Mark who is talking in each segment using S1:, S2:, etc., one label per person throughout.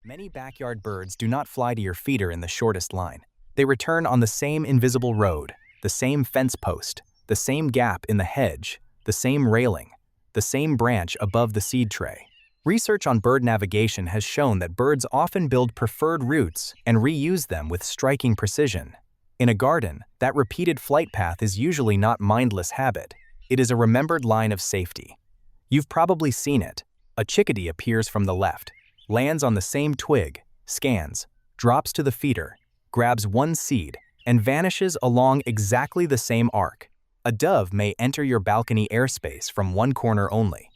S1: Many backyard birds do not fly to your feeder in the shortest line. They return on the same invisible road, the same fence post, the same gap in the hedge, the same railing, the same branch above the seed tray. Research on bird navigation has shown that birds often build preferred routes and reuse them with striking precision. In a garden, that repeated flight path is usually not mindless habit. It is a remembered line of safety. You've probably seen it. A chickadee appears from the left, lands on the same twig, scans, drops to the feeder, grabs one seed, and vanishes along exactly the same arc. A dove may enter your balcony airspace from one corner only.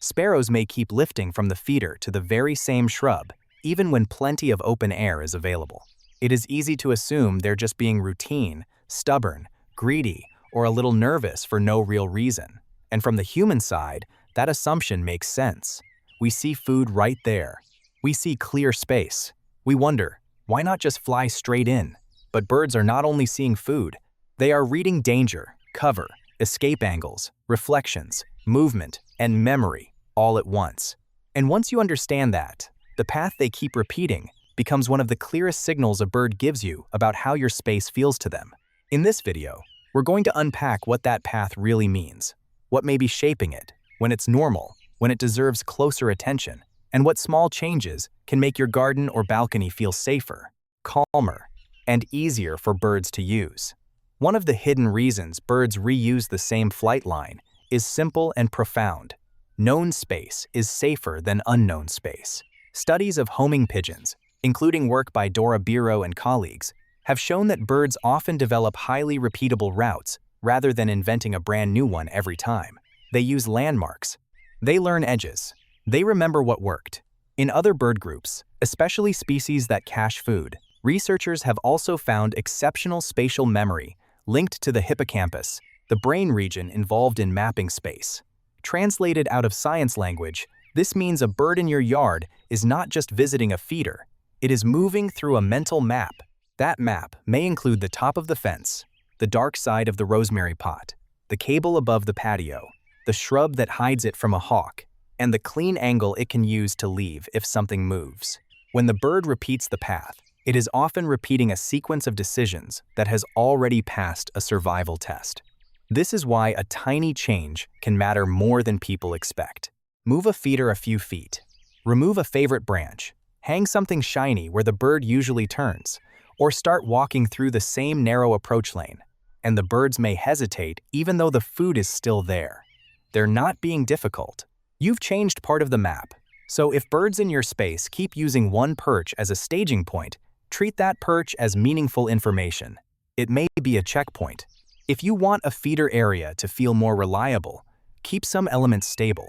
S1: Sparrows may keep lifting from the feeder to the very same shrub, even when plenty of open air is available. It is easy to assume they're just being routine, stubborn, greedy, or a little nervous for no real reason. And from the human side, that assumption makes sense. We see food right there. We see clear space. We wonder, why not just fly straight in? But birds are not only seeing food, they are reading danger, cover, escape angles, reflections, movement, and memory all at once. And once you understand that, the path they keep repeating becomes one of the clearest signals a bird gives you about how your space feels to them. In this video, we're going to unpack what that path really means, what may be shaping it, when it's normal, when it deserves closer attention, and what small changes can make your garden or balcony feel safer, calmer, and easier for birds to use. One of the hidden reasons birds reuse the same flight line is simple and profound. Known space is safer than unknown space. Studies of homing pigeons, including work by Dora Biro and colleagues, have shown that birds often develop highly repeatable routes rather than inventing a brand new one every time. They use landmarks. They learn edges. They remember what worked. In other bird groups, especially species that cache food, researchers have also found exceptional spatial memory linked to the hippocampus, the brain region involved in mapping space. Translated out of science language, this means a bird in your yard is not just visiting a feeder, it is moving through a mental map. That map may include the top of the fence, the dark side of the rosemary pot, the cable above the patio, the shrub that hides it from a hawk, and the clean angle it can use to leave if something moves. When the bird repeats the path, it is often repeating a sequence of decisions that has already passed a survival test. This is why a tiny change can matter more than people expect. Move a feeder a few feet. Remove a favorite branch. Hang something shiny where the bird usually turns. Or start walking through the same narrow approach lane. And the birds may hesitate even though the food is still there. They're not being difficult. You've changed part of the map. So if birds in your space keep using one perch as a staging point, treat that perch as meaningful information. It may be a checkpoint. If you want a feeder area to feel more reliable, keep some elements stable.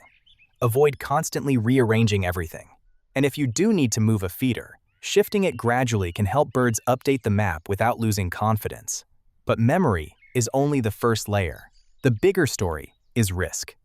S1: Avoid constantly rearranging everything. And if you do need to move a feeder, shifting it gradually can help birds update the map without losing confidence. But memory is only the first layer. The bigger story is risk.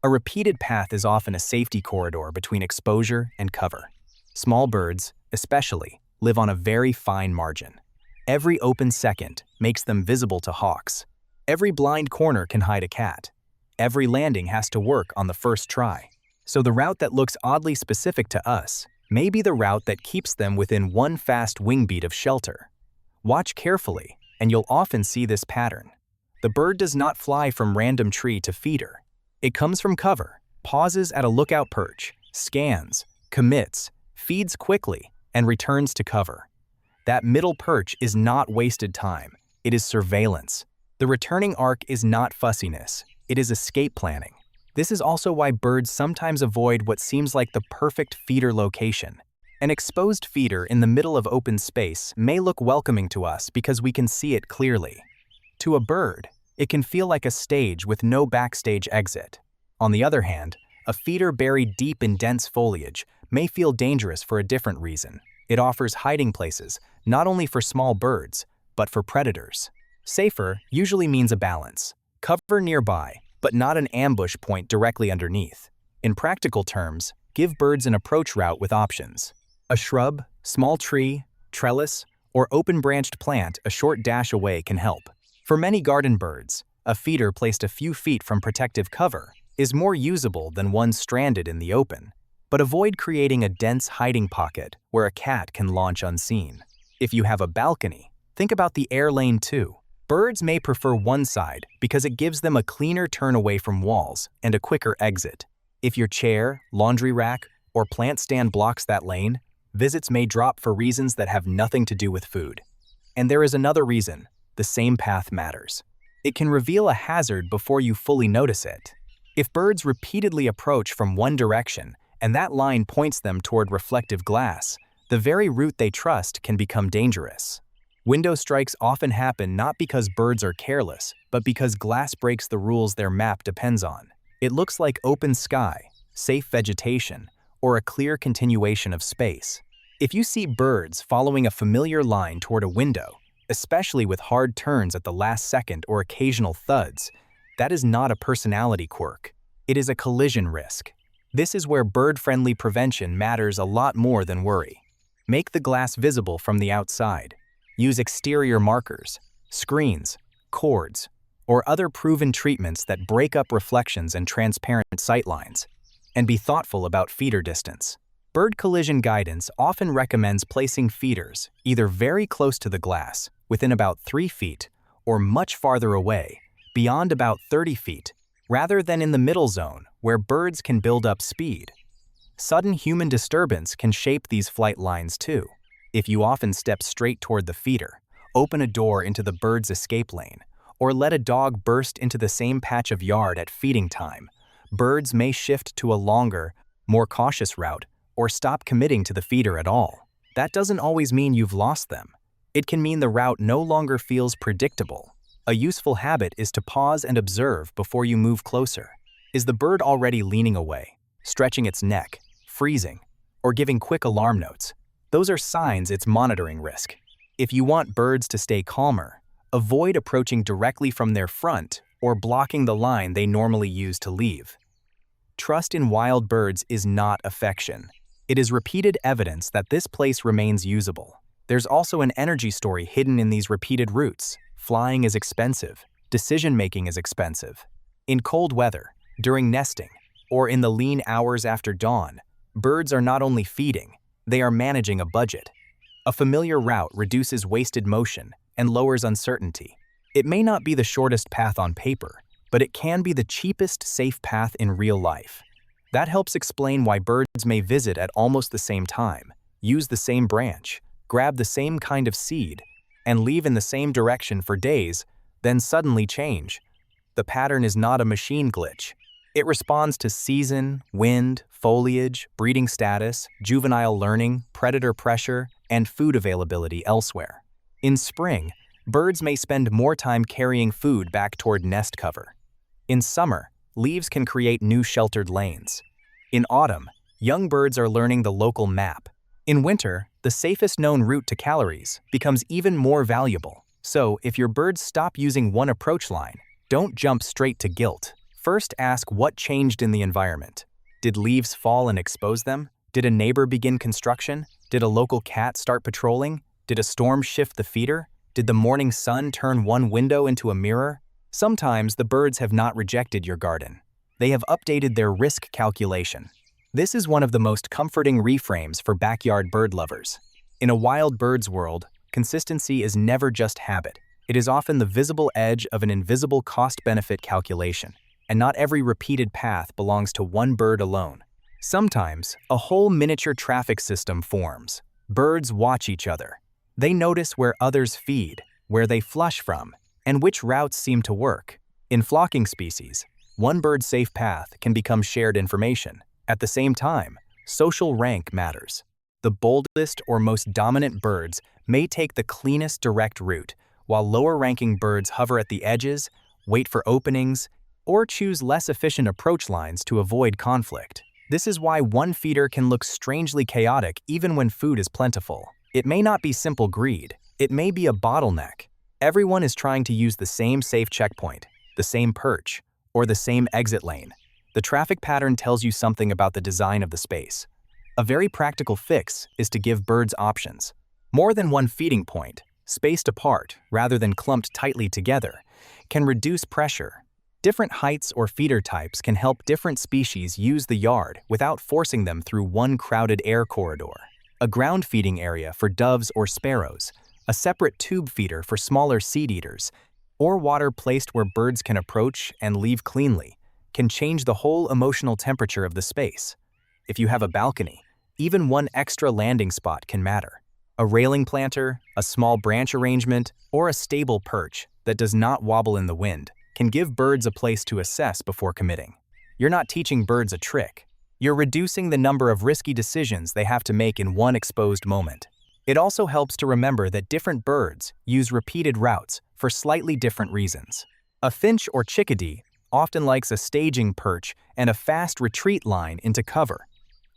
S1: A repeated path is often a safety corridor between exposure and cover. Small birds, especially, live on a very fine margin. Every open second makes them visible to hawks. Every blind corner can hide a cat. Every landing has to work on the first try. So the route that looks oddly specific to us may be the route that keeps them within one fast wing beat of shelter. Watch carefully, and you'll often see this pattern. The bird does not fly from random tree to feeder. It comes from cover, pauses at a lookout perch, scans, commits, feeds quickly, and returns to cover. That middle perch is not wasted time. It is surveillance. The returning arc is not fussiness. It is escape planning. This is also why birds sometimes avoid what seems like the perfect feeder location. An exposed feeder in the middle of open space may look welcoming to us because we can see it clearly. To a bird, it can feel like a stage with no backstage exit. On the other hand, a feeder buried deep in dense foliage may feel dangerous for a different reason. It offers hiding places, not only for small birds, but for predators. Safer usually means a balance. Cover nearby, but not an ambush point directly underneath. In practical terms, give birds an approach route with options. A shrub, small tree, trellis, or open-branched plant a short dash away can help. For many garden birds, a feeder placed a few feet from protective cover is more usable than one stranded in the open. but avoid creating a dense hiding pocket where a cat can launch unseen. If you have a balcony, think about the air lane too. Birds may prefer one side because it gives them a cleaner turn away from walls and a quicker exit. If your chair, laundry rack, or plant stand blocks that lane, visits may drop for reasons that have nothing to do with food. And there is another reason: the same path matters. It can reveal a hazard before you fully notice it. If birds repeatedly approach from one direction and that line points them toward reflective glass, the very route they trust can become dangerous. Window strikes often happen not because birds are careless, but because glass breaks the rules their map depends on. It looks like open sky, safe vegetation, or a clear continuation of space. If you see birds following a familiar line toward a window, especially with hard turns at the last second or occasional thuds, that is not a personality quirk. It is a collision risk. This is where bird-friendly prevention matters a lot more than worry. Make the glass visible from the outside. Use exterior markers, screens, cords, or other proven treatments that break up reflections and transparent sightlines. And be thoughtful about feeder distance. Bird collision guidance often recommends placing feeders either very close to the glass, within about 3 feet, or much farther away, beyond about 30 feet, rather than in the middle zone where birds can build up speed. Sudden human disturbance can shape these flight lines too. If you often step straight toward the feeder, open a door into the bird's escape lane, or let a dog burst into the same patch of yard at feeding time, birds may shift to a longer, more cautious route or stop committing to the feeder at all. That doesn't always mean you've lost them. It can mean the route no longer feels predictable. A useful habit is to pause and observe before you move closer. Is the bird already leaning away, stretching its neck, freezing, or giving quick alarm notes? Those are signs it's monitoring risk. If you want birds to stay calmer, avoid approaching directly from their front or blocking the line they normally use to leave. Trust in wild birds is not affection. It is repeated evidence that this place remains usable. There's also an energy story hidden in these repeated routes. Flying is expensive. Decision-making is expensive. In cold weather, during nesting, or in the lean hours after dawn, birds are not only feeding, they are managing a budget. A familiar route reduces wasted motion and lowers uncertainty. It may not be the shortest path on paper, but it can be the cheapest safe path in real life. That helps explain why birds may visit at almost the same time, use the same branch, grab the same kind of seed, and leave in the same direction for days, then suddenly change. The pattern is not a machine glitch. It responds to season, wind, foliage, breeding status, juvenile learning, predator pressure, and food availability elsewhere. In spring, birds may spend more time carrying food back toward nest cover. In summer, leaves can create new sheltered lanes. In autumn, young birds are learning the local map. In winter, the safest known route to calories becomes even more valuable. So, if your birds stop using one approach line, don't jump straight to guilt. First ask what changed in the environment. Did leaves fall and expose them? Did a neighbor begin construction? Did a local cat start patrolling? Did a storm shift the feeder? Did the morning sun turn one window into a mirror? Sometimes the birds have not rejected your garden. They have updated their risk calculation. This is one of the most comforting reframes for backyard bird lovers. In a wild bird's world, consistency is never just habit. It is often the visible edge of an invisible cost-benefit calculation. And not every repeated path belongs to one bird alone. Sometimes, a whole miniature traffic system forms. Birds watch each other. They notice where others feed, where they flush from, and which routes seem to work. In flocking species, one bird's safe path can become shared information. At the same time, social rank matters. The boldest or most dominant birds may take the cleanest direct route, while lower-ranking birds hover at the edges, wait for openings, or choose less efficient approach lines to avoid conflict. This is why one feeder can look strangely chaotic even when food is plentiful. It may not be simple greed. It may be a bottleneck. Everyone is trying to use the same safe checkpoint, the same perch, or the same exit lane. The traffic pattern tells you something about the design of the space. A very practical fix is to give birds options. More than one feeding point, spaced apart rather than clumped tightly together, can reduce pressure. Different heights or feeder types can help different species use the yard without forcing them through one crowded air corridor. A ground feeding area for doves or sparrows, a separate tube feeder for smaller seed eaters, or water placed where birds can approach and leave cleanly, can change the whole emotional temperature of the space. If you have a balcony, even one extra landing spot can matter. A railing planter, a small branch arrangement, or a stable perch that does not wobble in the wind can give birds a place to assess before committing. You're not teaching birds a trick. You're reducing the number of risky decisions they have to make in one exposed moment. It also helps to remember that different birds use repeated routes for slightly different reasons. A finch or chickadee often likes a staging perch and a fast retreat line into cover.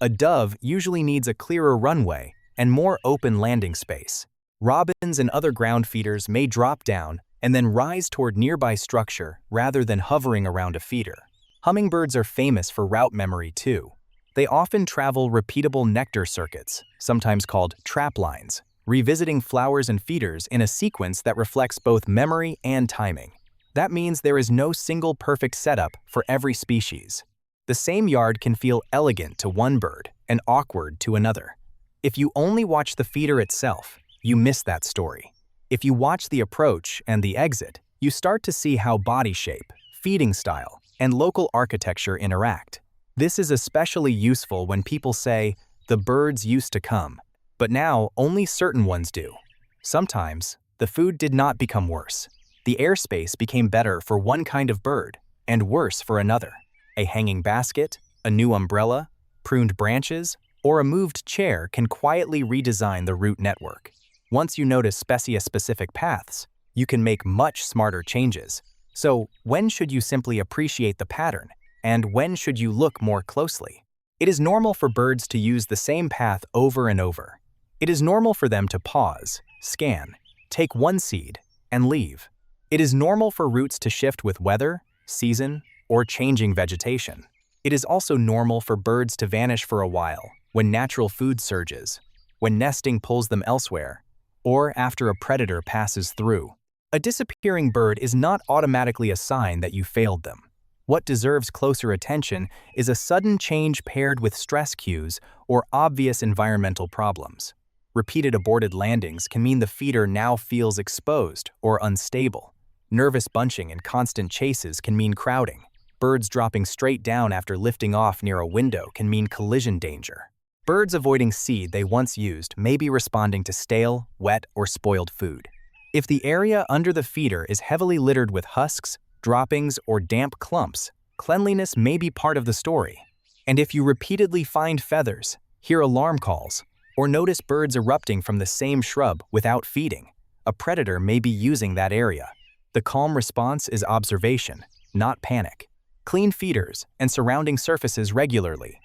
S1: A dove usually needs a clearer runway and more open landing space. Robins and other ground feeders may drop down and then rise toward nearby structure rather than hovering around a feeder. Hummingbirds are famous for route memory too. They often travel repeatable nectar circuits, sometimes called trap lines, revisiting flowers and feeders in a sequence that reflects both memory and timing. That means there is no single perfect setup for every species. The same yard can feel elegant to one bird and awkward to another. If you only watch the feeder itself, you miss that story. If you watch the approach and the exit, you start to see how body shape, feeding style, and local architecture interact. This is especially useful when people say, "The birds used to come, but now only certain ones do." Sometimes, the food did not become worse. The airspace became better for one kind of bird and worse for another. A hanging basket, a new umbrella, pruned branches, or a moved chair can quietly redesign the route network. Once you notice species-specific paths, you can make much smarter changes. So, when should you simply appreciate the pattern? And when should you look more closely? It is normal for birds to use the same path over and over. It is normal for them to pause, scan, take one seed, and leave. It is normal for routes to shift with weather, season, or changing vegetation. It is also normal for birds to vanish for a while when natural food surges, when nesting pulls them elsewhere, or after a predator passes through. A disappearing bird is not automatically a sign that you failed them. What deserves closer attention is a sudden change paired with stress cues or obvious environmental problems. Repeated aborted landings can mean the feeder now feels exposed or unstable. Nervous bunching and constant chases can mean crowding. Birds dropping straight down after lifting off near a window can mean collision danger. Birds avoiding seed they once used may be responding to stale, wet, or spoiled food. If the area under the feeder is heavily littered with husks, droppings, or damp clumps, cleanliness may be part of the story. And if you repeatedly find feathers, hear alarm calls, or notice birds erupting from the same shrub without feeding, a predator may be using that area. The calm response is observation, not panic. Clean feeders and surrounding surfaces regularly.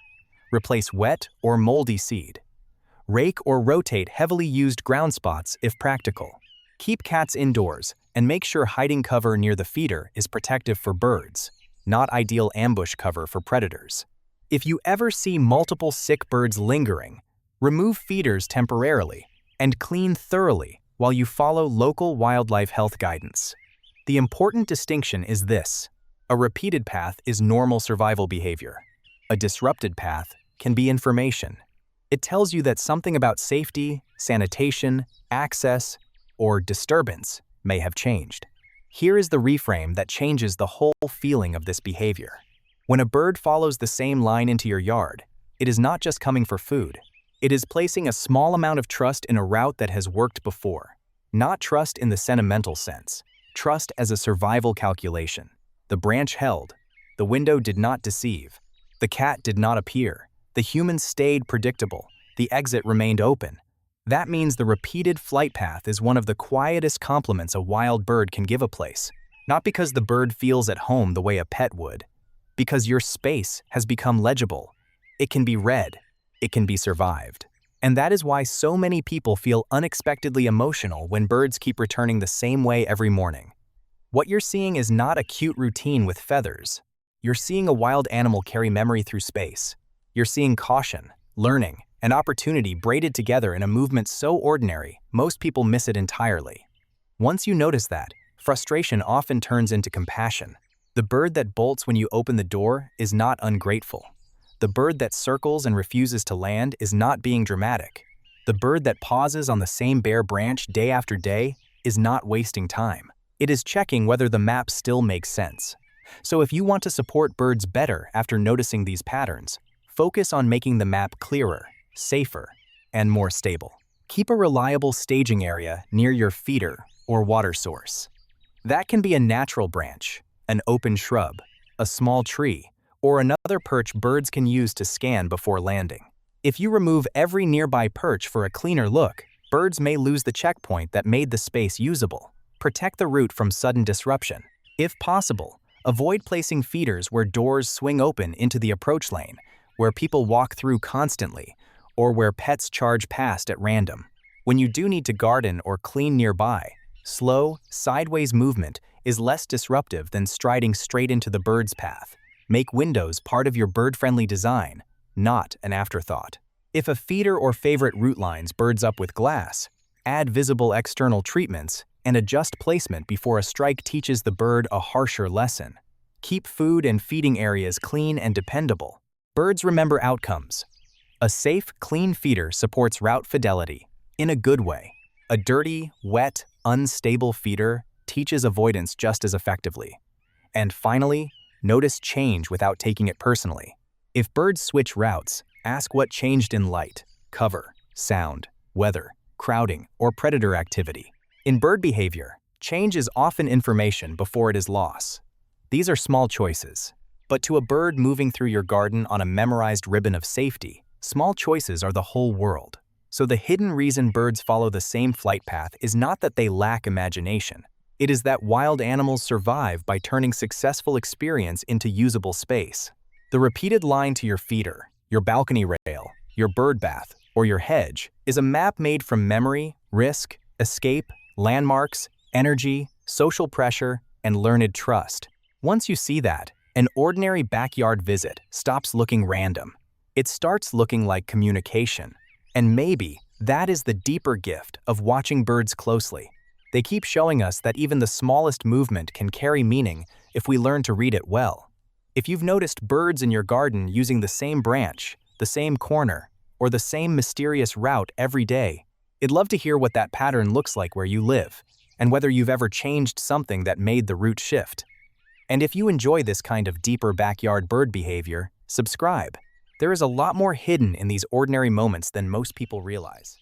S1: Replace wet or moldy seed. Rake or rotate heavily used ground spots if practical. Keep cats indoors and make sure hiding cover near the feeder is protective for birds, not ideal ambush cover for predators. If you ever see multiple sick birds lingering, remove feeders temporarily and clean thoroughly while you follow local wildlife health guidance. The important distinction is this: a repeated path is normal survival behavior. A disrupted path can be information. It tells you that something about safety, sanitation, access, or disturbance may have changed. Here is the reframe that changes the whole feeling of this behavior. When a bird follows the same line into your yard, it is not just coming for food. It is placing a small amount of trust in a route that has worked before. Not trust in the sentimental sense. Trust as a survival calculation. The branch held. The window did not deceive. The cat did not appear. The human stayed predictable. The exit remained open. That means the repeated flight path is one of the quietest compliments a wild bird can give a place. Not because the bird feels at home the way a pet would. Because your space has become legible. It can be read. It can be survived. And that is why so many people feel unexpectedly emotional when birds keep returning the same way every morning. What you're seeing is not a cute routine with feathers. You're seeing a wild animal carry memory through space. You're seeing caution, learning, and opportunity braided together in a movement so ordinary, most people miss it entirely. Once you notice that, frustration often turns into compassion. The bird that bolts when you open the door is not ungrateful. The bird that circles and refuses to land is not being dramatic. The bird that pauses on the same bare branch day after day is not wasting time. It is checking whether the map still makes sense. So if you want to support birds better after noticing these patterns, focus on making the map clearer, safer, and more stable. Keep a reliable staging area near your feeder or water source. That can be a natural branch, an open shrub, a small tree, or another perch birds can use to scan before landing. If you remove every nearby perch for a cleaner look, birds may lose the checkpoint that made the space usable. Protect the route from sudden disruption. If possible, avoid placing feeders where doors swing open into the approach lane, where people walk through constantly, or where pets charge past at random. When you do need to garden or clean nearby, slow, sideways movement is less disruptive than striding straight into the bird's path. Make windows part of your bird-friendly design, not an afterthought. If a feeder or favorite route lines birds up with glass, add visible external treatments and adjust placement before a strike teaches the bird a harsher lesson. Keep food and feeding areas clean and dependable. Birds remember outcomes. A safe, clean feeder supports route fidelity, in a good way. A dirty, wet, unstable feeder teaches avoidance just as effectively. And finally, notice change without taking it personally. If birds switch routes, ask what changed in light, cover, sound, weather, crowding, or predator activity. In bird behavior, change is often information before it is loss. These are small choices. But to a bird moving through your garden on a memorized ribbon of safety, small choices are the whole world. So the hidden reason birds follow the same flight path is not that they lack imagination. It is that wild animals survive by turning successful experience into usable space. The repeated line to your feeder, your balcony rail, your bird bath, or your hedge is a map made from memory, risk, escape, landmarks, energy, social pressure, and learned trust. Once you see that, an ordinary backyard visit stops looking random. It starts looking like communication. And maybe that is the deeper gift of watching birds closely. They keep showing us that even the smallest movement can carry meaning if we learn to read it well. If you've noticed birds in your garden using the same branch, the same corner, or the same mysterious route every day, I'd love to hear what that pattern looks like where you live, and whether you've ever changed something that made the route shift. And if you enjoy this kind of deeper backyard bird behavior, subscribe. There is a lot more hidden in these ordinary moments than most people realize.